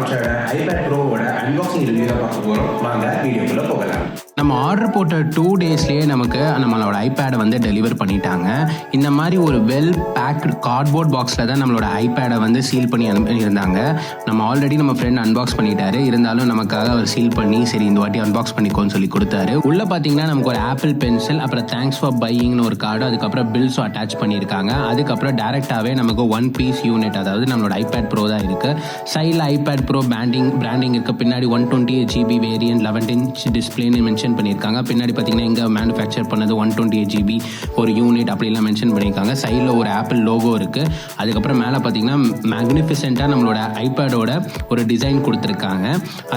லான்ச்சோட iPad Proவோட unboxing review தான் பார்க்க போகிறோம். வாங்க வீடியோக்குள்ளே போகலாம். நம்ம ஆர்டர் போட்ட 2 டேஸ்லேயே நமக்கு நம்மளோட ஐபேடை வந்து டெலிவர் பண்ணிட்டாங்க. இந்த மாதிரி ஒரு வெல் பேக்டு கார்ட்போர்ட் பாக்ஸில் தான் நம்மளோட ஐபேடை வந்து சீல் பண்ணி அனுப்பியிருந்தாங்க. நம்ம ஆல்ரெடி நம்ம ஃப்ரெண்ட் அன்பாக்ஸ் பண்ணிட்டாரு, இருந்தாலும் நமக்காக அவர் சீல் பண்ணி சரி இந்த வாட்டி அன்பாக்ஸ் பண்ணிக்கோன்னு சொல்லி கொடுத்தாரு. உள்ளே பார்த்தீங்கன்னா நமக்கு ஒரு ஆப்பிள் பென்சில், அப்புறம் தேங்க்ஸ் ஃபார் பையிங்னு ஒரு கார்டு, அதுக்கப்புறம் பில்ஸும் அட்டாச் பண்ணியிருக்காங்க. அதுக்கப்புறம் டேரெக்டாகவே நமக்கு 1 பீஸ் யூனிட், அதாவது நம்மளோட iPad Pro தான் இருக்குது. சைடில் iPad Pro பிராண்டிங் இருக்குது. பின்னாடி 128 GB வேரியன்ட் 11 inch டிஸ்பிளேன்னு மென்ஷன் பண்ணியிருக்காங்க. பின்னாடி பார்த்தீங்கன்னா இங்கே மேனுஃபேக்சர் பண்ணது 128 GB ஒரு யூனிட் அப்படிலாம் மென்ஷன் பண்ணியிருக்காங்க. சைடில் ஒரு ஆப்பிள் லோகோ இருக்குது. அதுக்கப்புறம் மேலே பார்த்தீங்கன்னா மேக்னிஃபிசென்ட்டாக நம்மளோட ஐபேடோட ஒரு டிசைன் கொடுத்துருக்காங்க.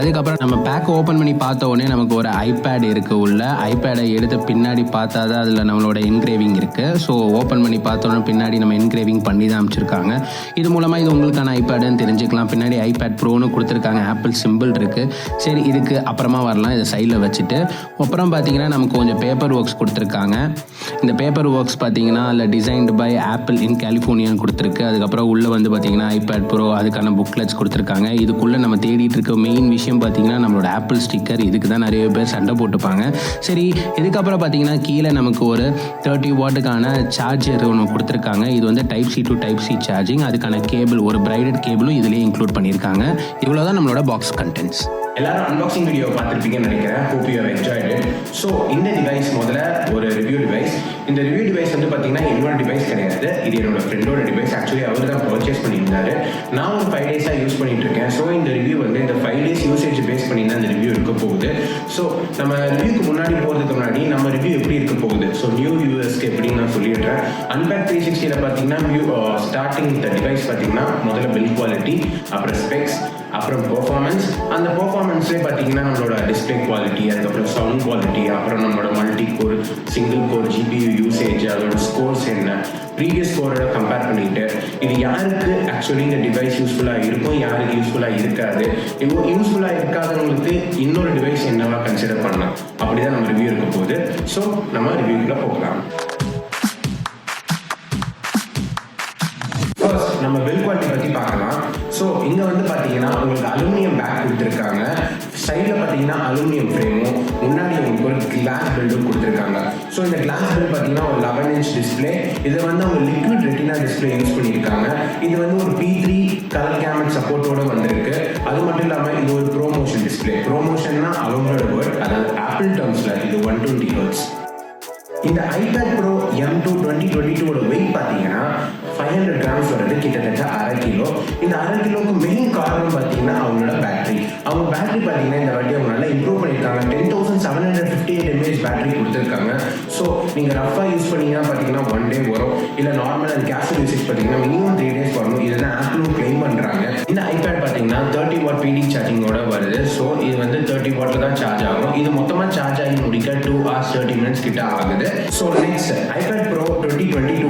அதுக்கப்புறம் நம்ம பேக்கை ஓப்பன் பண்ணி பார்த்த உடனே நமக்கு ஒரு iPad இருக்குது. உள்ள ஐபேடை எடுத்து பின்னாடி பார்த்தா தான் அதில் நம்மளோட என்கிரேவிங் இருக்குது. ஸோ ஓப்பன் பண்ணி பார்த்தோன்னே பின்னாடி நம்ம என்கிரேவிங் பண்ணி தான் அமைச்சிருக்காங்க. இது மூலமாக இது உங்களுக்கான ஐபேடுன்னு தெரிஞ்சுக்கலாம். பின்னாடி iPad Proன்னு கொடுத்துருக்காங்க, ஆப்பிள் சிம்பிள் இருக்குது. சரி, இதுக்கு அப்புறமா வரலாம். இதை சைடில் வச்சுட்டு அப்புறம் பார்த்தீங்கன்னா நமக்கு கொஞ்சம் பேப்பர் ஒர்க்ஸ் கொடுத்துருக்காங்க. இந்த பேப்பர் ஒர்க்ஸ் பார்த்தீங்கன்னா அதில் டிசைன்டு பை ஆப்பிள் இன் கலிஃபோர்னியான்னு கொடுத்துருக்கு. அதுக்கப்புறம் உள்ளே வந்து பார்த்தீங்கன்னா iPad Pro அதுக்கான புக்லெட்ஸ் கொடுத்துருக்காங்க. இதுக்குள்ளே நம்ம தேடிட்டு இருக்க மெயின் விஷயம் பார்த்தீங்கன்னா நம்மளோட ஆப்பிள் ஸ்டிக்கர். இதுக்கு தான் நிறைய பேர் சண்டை போட்டுப்பாங்க. சரி, இதுக்கப்புறம் பார்த்தீங்கன்னா கீழே நமக்கு ஒரு 30 வாட்டுக்கான சார்ஜர் ஒன்று கொடுத்துருக்காங்க. இது வந்து Type-C to Type-C சார்ஜிங். அதுக்கான கேபிள், ஒரு பிரைடட் கேபிளும் இதிலே இன்க்ளூட் பண்ணியிருக்காங்க. இவ்வளோ தான் நம்மளோட பாக்ஸ் கண்டென்ட்ஸ். எல்லாரும் அன்பாக்சிங் வீடியோ பார்த்துருப்பீங்கன்னு நினைக்கிறேன். Hope you have enjoyed it. So இந்த டிவைஸ் முதல்ல ஒரு ரிவ்யூ டிவைஸ். இந்த ரிவ்யூ டிவைஸ் வந்து பார்த்தீங்கன்னா என்னோட டிவைஸ் கிடையாது, இது என்னோட ஃப்ரெண்டோட டிவைஸ். ஆக்சுவலி அவர் தான் பர்ச்சேஸ் பண்ணியிருந்தாரு. நான் ஒரு 5 டேஸாக யூஸ் பண்ணிட்டு இருக்கேன். ஸோ இந்த ரிவ்யூ வந்து இந்த 5 டேஸ் யூசேஜ் பேஸ் பண்ணி தான் இந்த ரிவ்யூ இருக்க போகுது. ஸோ நம்ம ரிவ்யூக்கு முன்னாடி போகிறதுக்கு முன்னாடி நம்ம ரிவ்யூ எப்படி இருக்க போகுது, ஸோ நியூ யூஎஸ்க்கு எப்படின்னு நான் சொல்லிடுறேன். Unpack 360 பார்த்தீங்கன்னா ஸ்டார்டிங் இந்த டிவைஸ் பார்த்தீங்கன்னா முதல்ல பில்ட் குவாலிட்டி, அப்புறம் ஸ்பெக்ஸ், அப்புறம் பெர்ஃபார்மன்ஸ். அந்த பெர்ஃபார்மன்ஸ்லேயே பார்த்தீங்கன்னா நம்மளோட டிஸ்பிளே குவாலிட்டி, அதுக்கப்புறம் சவுண்ட் குவாலிட்டி, அப்புறம் நம்மளோட multi core, single core GPU usage, அதோட ஸ்கோர்ஸ் என்ன, ப்ரீவியஸ் ஸ்கோரோட கம்பேர் பண்ணிட்டு இது யாருக்கு ஆக்சுவலி இந்த டிவைஸ் யூஸ்ஃபுல்லாக இருக்கும், யாருக்கு யூஸ்ஃபுல்லாக இருக்காது, இப்போ யூஸ்ஃபுல்லாக இருக்காதவங்களுக்கு இன்னொரு டிவைஸ் என்னவா கன்சிடர் பண்ணலாம், அப்படி தான் நம்ம ரிவ்யூ இருக்க போகுது. ஸோ நம்ம ரிவ்யூக்குள்ளே போகலாம். ஃபர்ஸ்ட் நம்ம பில்ட் குவாலிட்டி பற்றி பார்க்கலாம். ஸோ இங்கே வந்து பார்த்தீங்கன்னா உங்களுக்கு அலுமினியம் பேக் கொடுத்துருக்காங்க. சைடில் பார்த்தீங்கன்னா அலுமினியம் ஃப்ரேமும், முன்னாடி உங்களுக்கு ஒரு கிளாஸ் பில்டும் கொடுத்துருக்காங்க. ஸோ இந்த கிளாஸ் பில்ட் பார்த்தீங்கன்னா ஒரு 11 inch டிஸ்பிளே. இதை வந்து அவங்க லிக்விட் ரெட்டினா டிஸ்பிளே யூஸ் பண்ணியிருக்காங்க. இது வந்து ஒரு P3 கலர் கேமட் சப்போர்ட்டோட வந்திருக்கு. அது மட்டும் இல்லாமல் இது ஒரு ப்ரோமோஷன் டிஸ்பிளே. ப்ரோமோஷன்னா அவங்களோட வேர்ட், அதாவது ஆப்பிள் டேர்ம்ஸில் இது 120 Hz. இந்த iPad Pro M2 2022 வெயிட் பார்த்தீங்கன்னா 500 grams வருது, கிட்டத்தட்ட 1/2 கிலோ. இந்த 1/2 கிலோக்கு மெயின் காரணம் பார்த்தீங்கன்னா அவங்களோட பேட்டரி. அவங்க பேட்டரி பார்த்தீங்கன்னா இந்த வாட்டி அவங்க நல்லா இம்ப்ரூவ் பண்ணியிருக்காங்க. 10,758 mAh பேட்டரி கொடுத்துருக்காங்க. ஸோ நீங்கள் ரஃபாக யூஸ் பண்ணீங்கன்னா பார்த்தீங்கன்னா 1 day வரும். இல்லை நார்மல் அண்ட் கேஷுவல் யூசேஜ் பார்த்தீங்கன்னா மினிமம் 3 days வரணும். இதுதான் ஆப்பிளும் கிளைம் பண்ணுறாங்க. இந்த iPad பார்த்தீங்கன்னா 30 watt PD சார்ஜிங்கோட வருது. ஸோ இது வந்து 30 watt தான் சார்ஜ் ஆகும். இது மொத்தமாக சார்ஜ் ஆகி முடிக்க 2 hours 30 minutes கிட்ட ஆகுது. ஸோ நெக்ஸ்ட் iPad Pro 2022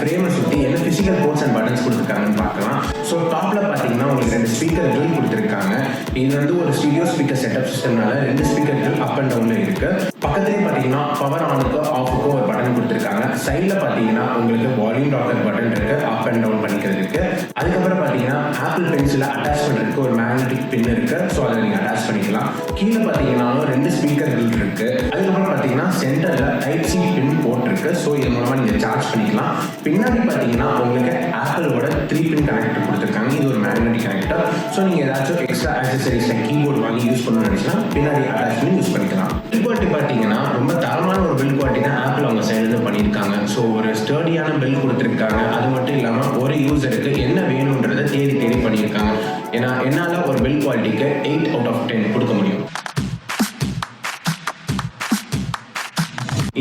ஃப்ரேமை சுற்றி என்ன ஃபிசிக்கல் போர்ட்ஸ் அண்ட் பட்டன்ஸ் கொடுத்துருக்காங்கன்னு பார்க்கலாம். ஸோ டாப்பில் பார்த்தீங்கன்னா உங்களுக்கு 2 ஸ்பீக்கர் ட்ரில் கொடுத்துருக்காங்க. இது வந்து ஒரு ஸ்டீரியோ ஸ்பீக்கர் செட்டப் சிஸ்டம்னால 2 ஸ்பீக்கர் ட்ரில் அப் அண்ட் டவுனில் இருக்குது. பக்கத்துலேயே பார்த்தீங்கன்னா பவர் ஆனுக்கு ஆஃபுக்கும் ஒரு பட்டன் கொடுத்துருக்காங்க. சைடில் பார்த்தீங்கன்னா உங்களுக்கு வால்யூம் ராக்கர் பட்டன் இருக்குது, அப் அண்ட் டவுன் பண்ணிக்கிறதுக்கு. அதுக்கப்புறம் பார்த்தீங்கன்னா ஆப்பிள் பென்சில் அட்டாச் பண்ணுறதுக்கு ஒரு மேக்னெட்டிக் பின் இருக்குது. ஸோ அதை நீங்கள் அட்டாச் பண்ணிக்கலாம். கீழே பார்த்தீங்கன்னாலும் 2 ஸ்பீக்கர் ட்ரில் இருக்குது. அதுக்கப்புறம் பார்த்தீங்கன்னா சென்டரில் Type-C பின் போட்டிருக்கு. ஸோ இது மூலமாக நீங்கள் சார்ஜ் பண்ணிக்கலாம். பின்னாடி பார்த்தீங்கன்னா உங்களுக்கு ஆப்பிளோட 3 பின் கனெக்டர் கொடுத்துருக்காங்க. இது ஒரு மேக்னெட்டிக் கனெக்டர். ஸோ நீங்கள் ஏதாச்சும் எக்ஸ்ட்ரா ஆக்சசரிஸ் கீபோர்டு வாங்கி யூஸ் பண்ணணும்னு நினச்சினா பின்னாடி அட்டாச் பண்ணி யூஸ் பண்ணிக்கலாம். பில் குவாலிட்டி பார்த்தீங்கன்னா ரொம்ப தரமான ஒரு பில் குவாலிட்டி தான் ஆப்பிள் அவங்க சைடில் பண்ணியிருக்காங்க. ஸோ ஒரு ஸ்டர்டியான பில் கொடுத்துருக்காங்க. அது மட்டும் இல்லாமல் ஒரு யூசருக்கு என்ன வேணுன்றதை தேடி பண்ணியிருக்காங்க. ஏன்னா என்னால் ஒரு பில் குவாலிட்டிக்கு 8 out of 10 கொடுக்க முடியும்.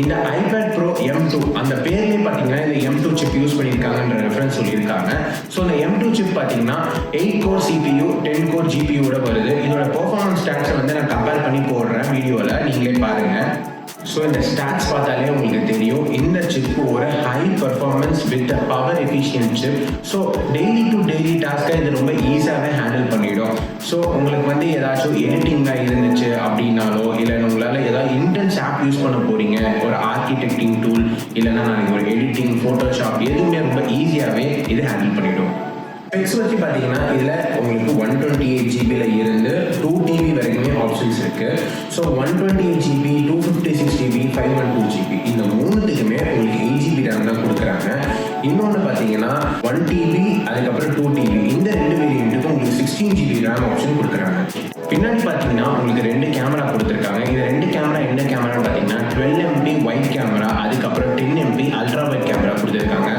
இந்த iPad Pro M2 அந்த பேர்லேயே பார்த்தீங்கன்னா இந்த M2 சிப் யூஸ் பண்ணியிருக்காங்கன்ற ரெஃபரன்ஸ் சொல்லியிருக்காங்க. ஸோ இந்த M2 சிப் பார்த்தீங்கன்னா 8 core CPU 10 core GPU வருது. இதோட பெர்ஃபார்மன்ஸ் ஸ்டாட்ஸை வந்து நான் கம்பேர் பண்ணி போடுறேன் வீடியோவில், நீங்களே பாருங்கள். ஸோ இந்த ஸ்டாட்ஸ் பார்த்தாலே உங்களுக்கு தெரியும் இந்த சிப் ஒரு high performance with power efficient chip. So daily to daily டாஸ்க்கை இது ரொம்ப ஈஸியாகவே ஹேண்டில் பண்ணிடும். ஸோ உங்களுக்கு வந்து ஏதாச்சும் எடிட்டிங்காக இருந்துச்சு அப்படின்னாலோ, இல்லை உங்களால் ஏதாவது இன்டென்ஸ் ஆப் யூஸ் பண்ண போகிறீங்க, ஒரு ஆர்கிடெக்டிங் டூல், இல்லைன்னா நாளைக்கு ஒரு எடிட்டிங், ஃபோட்டோஷாப், எதுவுமே ரொம்ப ஈஸியாகவே இது ஹேண்டில் பண்ணிவிடும். ஸ்பெக்ஸ் பற்றி பார்த்தீங்கன்னா இதில் உங்களுக்கு 128 GB இருந்து 2 TB வரைக்குமே ஆப்ஷன்ஸ் இருக்குது. ஸோ 128 GB, 256 GB, 512 GB இந்த மூணுத்துக்குமே உங்களுக்கு 8 GB RAM தான் கொடுக்குறாங்க. இன்னொன்று பார்த்தீங்கன்னா 1 TB அதுக்கப்புறம் 2 TB இந்த ரெண்டு வேரியண்ட்டுக்கும் உங்களுக்கு 16 GB RAM ஆப்ஷன் கொடுக்குறாங்க. பின்னாடி பார்த்தீங்கன்னா உங்களுக்கு 2 கேமரா கொடுத்துருக்காங்க. இந்த 2 கேமரா என்ன கேமரான்னு பார்த்தீங்கன்னா 12 MP வைட் கேமரா, அதுக்கப்புறம் 10 MP அல்ட்ரா வைட் கேமரா கொடுத்துருக்காங்க.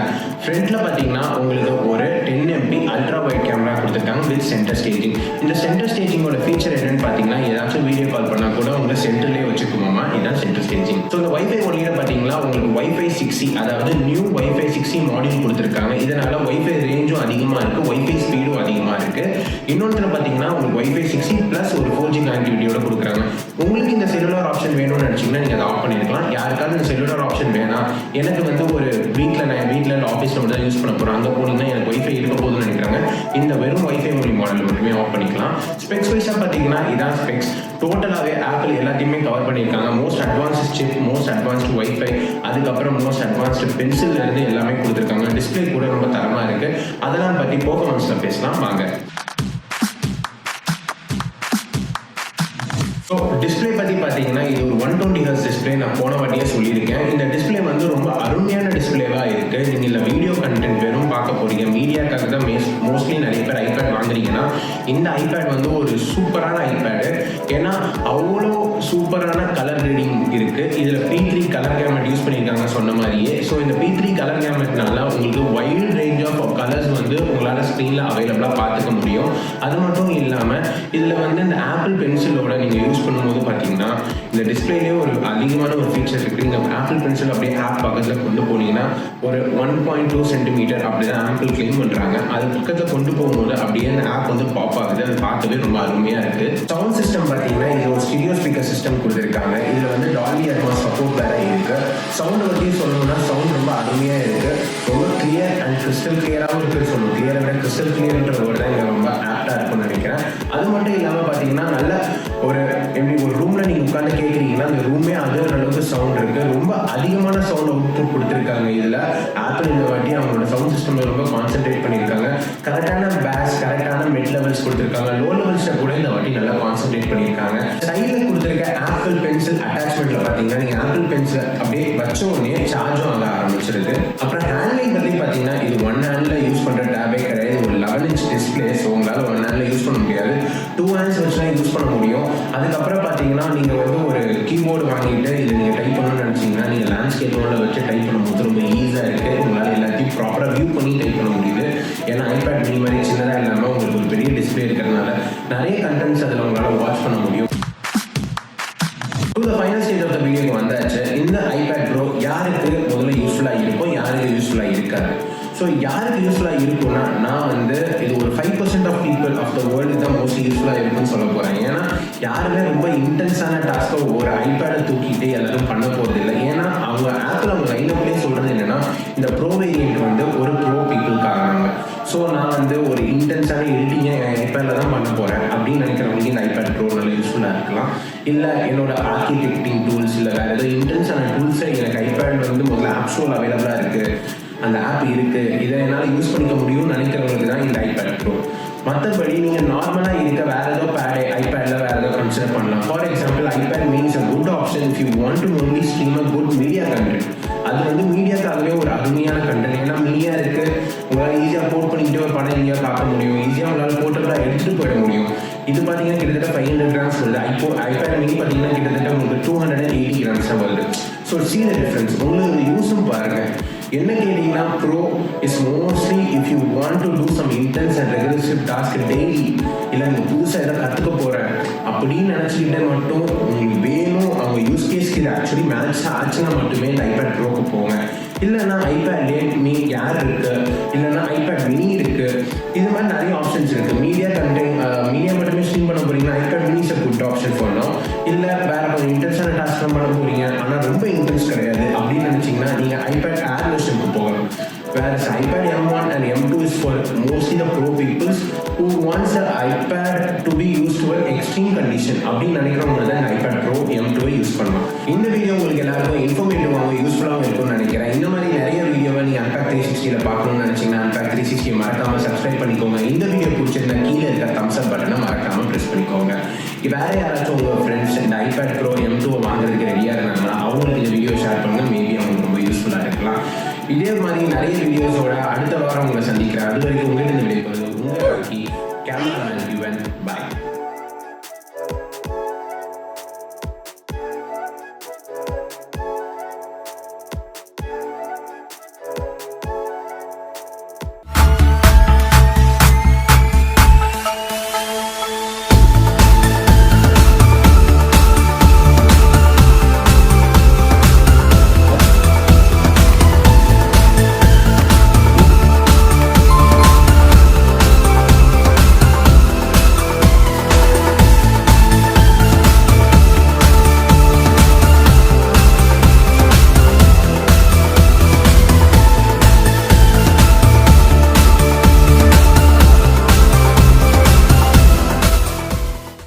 ஃப்ரண்ட்டில் பார்த்தீங்கன்னா உங்களுக்கு ஒரு 10 MP அல்ட்ரா வைட் கேமரா கொடுத்துருக்காங்க வித் சென்டர் ஸ்டேஜிங். இந்த சென்டர் ஸ்டேஜிங்கோட ஃபீச்சர் என்னன்னு பார்த்தீங்கன்னா ஏதாச்சும் வீடியோ கால் பண்ணால் கூட உங்களை சென்டர்லேயே வச்சுக்கோமா, இதுதான் சென்டர் ஸ்டேஜிங். ஸோ இந்த வைஃபை ஒளியில் பார்த்தீங்கன்னா உங்களுக்கு வைஃபை 6E அதாவது நியூ வைஃபை 6E மாடியூல் கொடுத்துருக்காங்க. இதனால வைஃபை ரேஞ்சும் அதிகமாக இருக்குது, வைஃபை ஸ்பீடும் அதிகமாக இருக்குது. இன்னொன்று பார்த்தீங்கன்னா உங்களுக்கு வைஃபை 6E ப்ளஸ் ஒரு 4G கனெக்டிவிட்டியோட கொடுக்குறாங்க. உங்களுக்கு இந்த செல்லுலார் ஆப்ஷன் வேணும்னு நினச்சிங்கன்னா நீங்கள் அதை ஆஃப் பண்ணிருக்கலாம். யாருக்காவது இந்த செல்லுலார் ஆப்ஷன் வேணாம், எனக்கு வந்து ஒரு வீட்டில் ஆஃபீஸில் மட்டும் தான் யூஸ் பண்ண போகிறோம், அங்கே போனீங்கன்னா எனக்கு வைஃபை இருக்க போதுன்னு நினைக்கிறாங்க, இந்த வெறும் வைஃபை ஒன்லி மாடல் மட்டுமே ஆஃப் பண்ணிக்கலாம். ஸ்பெக்ஸ் வைஸாக பார்த்தீங்கன்னா இதான் ஸ்பெக்ஸ். டோட்டலாகவே ஆப்பிள் எல்லாத்தையுமே கவர் பண்ணியிருக்காங்க. Most advanced chip, most advanced wifi, அதுக்கப்புறம் மோஸ்ட் அட்வான்ஸ்டு பென்சில்லேருந்து எல்லாமே கொடுத்துருக்காங்க. டிஸ்பிளே கூட ரொம்ப தரமாக இருக்குது. அதெல்லாம் பற்றி பெர்ஃபார்மன்ஸில் பேசலாம் வாங்க. ஸோ டிஸ்பிளே பற்றி பார்த்தீங்கன்னா இது ஒரு 120 Hz டிஸ்பிளே. நான் போன வாட்டியே சொல்லியிருக்கேன். இந்த டிஸ்பிளே வந்து ரொம்ப அருமையான டிஸ்பிளேவாக இருக்குது. நீங்கள் இல்லை வீடியோ கண்டென்ட் வெறும் பார்க்க போகிறீங்க, மீடியாக்காக தான் மோஸ்ட்லி நிறைய பேர் ஐபேட் வாங்குறீங்கன்னா இந்த ஐபேட் வந்து ஒரு சூப்பரான ஐபேடு. ஏன்னா அவ்வளோ சூப்பரான கலர் ரீடிங் இருக்குது. இதில் P3 கலர் கேமெட் யூஸ் பண்ணியிருக்காங்க சொன்ன மாதிரியே. ஸோ இந்த P3 கலர் கேமெட்னால உங்களுக்கு வைல்ட் ரேஞ்ச் ஆஃப் கலர்ஸ் வந்து உங்களால் ஸ்க்ரீனில் அவைலபிளாக பார்த்துக்க முடியும். அது மட்டும் இல்லாமல் இதில் வந்து இந்த ஆப்பிள் பென்சிலோட நீங்கள் யூஸ் பண்ணும்போது பார்த்தீங்கன்னா இந்த டிஸ்பிளேலேயே ஒரு அதிகமான ஒரு ஃபீச்சர் இருக்குது. நீங்கள் ஆப்பிள் பென்சில் அப்படியே ஆப் பக்கத்தில் கொண்டு போனீங்கன்னா ஒரு 1.2 சென்டிமீட்டர் அப்படி தான் ஆப்பிள் கிளைம் பண்ணுறாங்க. அது பக்கத்தில் கொண்டு போகும்போது அப்படியே அந்த ஆப் வந்து பாப் ஆகுது. அது பார்க்கவே ரொம்ப அருமையாக இருக்குது. சவுண்ட் சிஸ்டம் பார்த்தீங்கன்னா இது ஒரு ஸ்டீரியோ ஸ்பீக்கர் சிஸ்டம் கொடுத்துருக்காங்க. இதில் வந்து டால்பி அட்மாஸ் சப்போர்ட் வேற இருக்குது. சவுண்டை பற்றி சொல்லணும்னா சவுண்ட் ரொம்ப அருமையாக இருக்குது. ரொம்ப கிளியர் அண்ட் கிறிஸ்டல் கிளியராகவும் இருக்குது. சொல்லணும் கிளியரை விட கிறிஸ்டல் கிளியர்ன்ற வேர்டு தான் இங்கே ரொம்ப ஆப்டாக இருக்கும்னு நினைக்கிறேன். அது மட்டும் இல்லாமல் பார்த்தீங்கன்னா நல்ல ஒரு ரூமில் நீங்கள் உட்காந்து கேட்குறீங்கன்னா அந்த ரூமே அதிர அளவுக்கு சவுண்ட் இருக்குது. ரொம்ப அதிகமான சவுண்ட் அவுட்புட் கொடுத்துருக்காங்க. இதில் ஆப்பிள் இந்த வாட்டி அவங்களோட சவுண்ட் சிஸ்டமில் ரொம்ப கான்சென்ட்ரேட் பண்ணியிருக்காங்க. கரெக்டான பேஸ், கரெக்டான மிட் லெவல்ஸ் கொடுத்துருக்காங்க. லோ லெவல்ஸை கூட இந்த வாட்டி நல்லா கான்சென்ட்ரேட் பண்ணியிருக்காங்க. சைடில் கொடுத்துருக்க ஆப்பிள் பென்சில் அட்டாச்மெண்ட்டில் பார்த்தீங்கன்னா நீங்கள் ஆப்பிள் பென்சில் அப்படியே வச்ச உடனே சார்ஜும் ஆக ஆரம்பிச்சிருது. அப்புறம் ஹேண்ட்லைன் பற்றி பார்த்தீங்கன்னா இது 1 ஹேண்டில் யூஸ் பண்ணுற டேபே கிடையாது. ஒரு 11 inch டிஸ்பிளே. ஸோ உங்களால் 1 ஹேண்டில் யூஸ் பண்ண முடியாது, 2 hands வச்சு தான் யூஸ் பண்ண முடியும். அதுக்கப்புறம் பார்த்தீங்கன்னா நீங்கள் வந்து ஒரு கீபோர்டு வாங்கிட்டு இதை நீங்கள் டைப் பண்ணணும்னு நினச்சிங்கன்னா நீங்கள் லேண்ட்ஸ்கேப் மோடில் வச்சு டைப் பண்ணும்போது ரொம்ப ஈஸியாக இருக்குது. உங்களால் எல்லாத்தையும் ப்ராப்பராக வியூ பண்ணி டைப் பண்ண முடியுது. ஏன்னா ஐபேட் மினி மாதிரி சின்னதாக இல்லாமல் உங்களுக்கு ஒரு பெரிய டிஸ்பிளே இருக்கிறதுனால நிறைய கண்டென்ட்ஸ் அதில் உங்களால் வாட்ச் பண்ண முடியும். இந்த ஃபைனல் ஸ்டேஜ் ஆஃப் த வீடியோக்கு வந்தாச்சு. இந்த ஐபேட் ப்ரோ யாருக்கு முதல்ல யூஸ்ஃபுல்லாக இருக்கும், யாருக்கு யூஸ்ஃபுல்லாக இருக்காது. ஸோ யாருக்கு யூஸ்ஃபுல்லாக இருக்கும்னா நான் வந்து இது ஒரு 5% of people of the world தான் மோஸ்ட்லி யூஸ்ஃபுல்லாக இருக்குன்னு சொல்ல போகிறேன். ஏன்னா யாருமே ரொம்ப இன்டென்ஸான டாஸ்க்கை ஒரு ஐபேடை தூக்கிட்டு எல்லாரும் பண்ண போகிறது இல்லை. ஏன்னா அவங்க ஆப்பில் அவங்க லைனப்லேயே சொல்கிறது என்னென்னா இந்த ப்ரோ வேரியன்ட் வந்து ஒரு ப்ரோ பீப்புளுக்காக. ஸோ நான் வந்து ஒரு இன்டென்ஸான எடிட்டிங்கை என் ஐபேடில் தான் பண்ண போகிறேன் அப்படின்னு நினைக்கிறவங்க இந்த ஐபேட் ப்ரோ நல்ல யூஸ்ஃபுல்லாக இருக்கலாம். இல்லை என்னோட ஆர்கிடெக்டிங் டூல்ஸ் இல்லை வேறு ஏதோ இன்டென்ஸான டூல்ஸை எனக்கு ஐபேட் வந்து முதல்ல ஆப் ஸ்டோரில் அவைலபிளாக இருக்குது, அந்த ஆப் இருக்குது, இதை என்னால் யூஸ் பண்ணிக்க முடியும்னு நினைக்கிறவங்களுக்கு தான் இந்த ஐபேட் ப்ரோ. மற்றபடி நீங்கள் நார்மலாக இருக்க வேறு ஏதோ ஐபேடில் வேறு ஏதோ கன்சிடர் பண்ணலாம். For example iPad means a good option if you want to only stream a good media content. அது வந்து மீடியாக்காகவே ஒரு அருமையான கண்டென்ட். ஏன்னா மீடியா இருக்குது, உங்களால் ஈஸியாக போட் பண்ணிக்கிட்டு ஒரு படம் ஈஸியாக பார்க்க முடியும், ஈஸியாக உங்களால் போட்டோலாம் எடுத்துகிட்டு போயிட முடியும். இது பார்த்தீங்கன்னா கிட்டத்தட்ட 500 grams வருது. ஐபேட் மினி பார்த்தீங்கன்னா கிட்டத்தட்ட உங்களுக்கு 280 grams தான் வருது. So see the difference. உங்களுக்கு யூஸும் பாருங்கள். என்ன கேட்டிங்கன்னா bro is mostly if you want to do some intense and regular task daily, இல்லை நீங்கள் புதுசாக எதாவது கற்றுக்க போகிறேன் அப்படின்னு நினச்சிக்கிட்டே மட்டும் உங்களுக்கு வேணும் அவங்க யூஸ் கேஸ்க்கு இது ஆக்சுவலி மேட்ச் ஆச்சுன்னா மட்டுமே இந்த ஐபேட் ப்ரோக்கு போங்க. இல்லைன்னா ஐபேட் மினி ஏர் இருக்குது, இல்லைன்னா ஐபேட் மினி இருக்குது. இது மாதிரி நிறைய ஆப்ஷன்ஸ் இருக்குது. மீடியா மட்டுமே ஸ்ட்ரீம் பண்ண போகிறீங்கன்னா iPad mini is a good option பண்ணோம். இல்லை வேறு கொஞ்சம் இன்டென்ஸான டாஸ்க் பண்ண போகிறீங்க ஆனால் ரொம்ப இன்டென்ஸ் கிடையாது அப்படின்னு நினச்சிங்கன்னா நீங்கள் ஐபேட் ஏர் வெர்ஷனுக்கு போகலாம். Whereas iPad M1 and M2 is for mostly the pro peoples who wants the iPad to be used to an extreme condition. அப்படின்னு நினைக்கிறவங்க தான் iPad Pro M2 யூஸ் பண்ணலாம். இந்த வீடியோ உங்களுக்கு எல்லாருக்கும் இன்ஃபர்மேட்டிவாகவும் யூஸ்ஃபுல்லாகவும் இருக்கும்னு நினைக்கிறேன். இந்த மாதிரி நிறைய வீடியோவை நீங்கள் Unpack 360ல பார்க்கணும்னு நினச்சிங்கன்னா Unpack 360 மறக்காம சப்ஸ்கிரைப் பண்ணிக்கோங்க. இந்த வீடியோ பிடிச்சிருந்தா கீழே இருக்க தம்ஸ் அப் பட்டனை மறக்காம ப்ரெஸ் பண்ணிக்கோங்க. வேற யாராச்சும் உங்கள் ஃப்ரெண்ட்ஸ் இந்த iPad Pro M2 வாங்குறதுக்கு ரெடியாக இருந்தாங்கன்னா அவங்களுக்கு இந்த வீடியோ ஷேர் பண்ணுங்க. மேபி அவங்களுக்கு ரொம்ப யூஸ்ஃபுல்லாக இருக்கலாம். இதே மாதிரி நிறைய வீடியோஸோட அடுத்த வாரம் உங்களை சந்திக்கிறேன். அது வரைக்கும் உங்கள்கிட்ட இந்த வீடியோ உங்கள் கேமராமேன் யுவன். பாய்.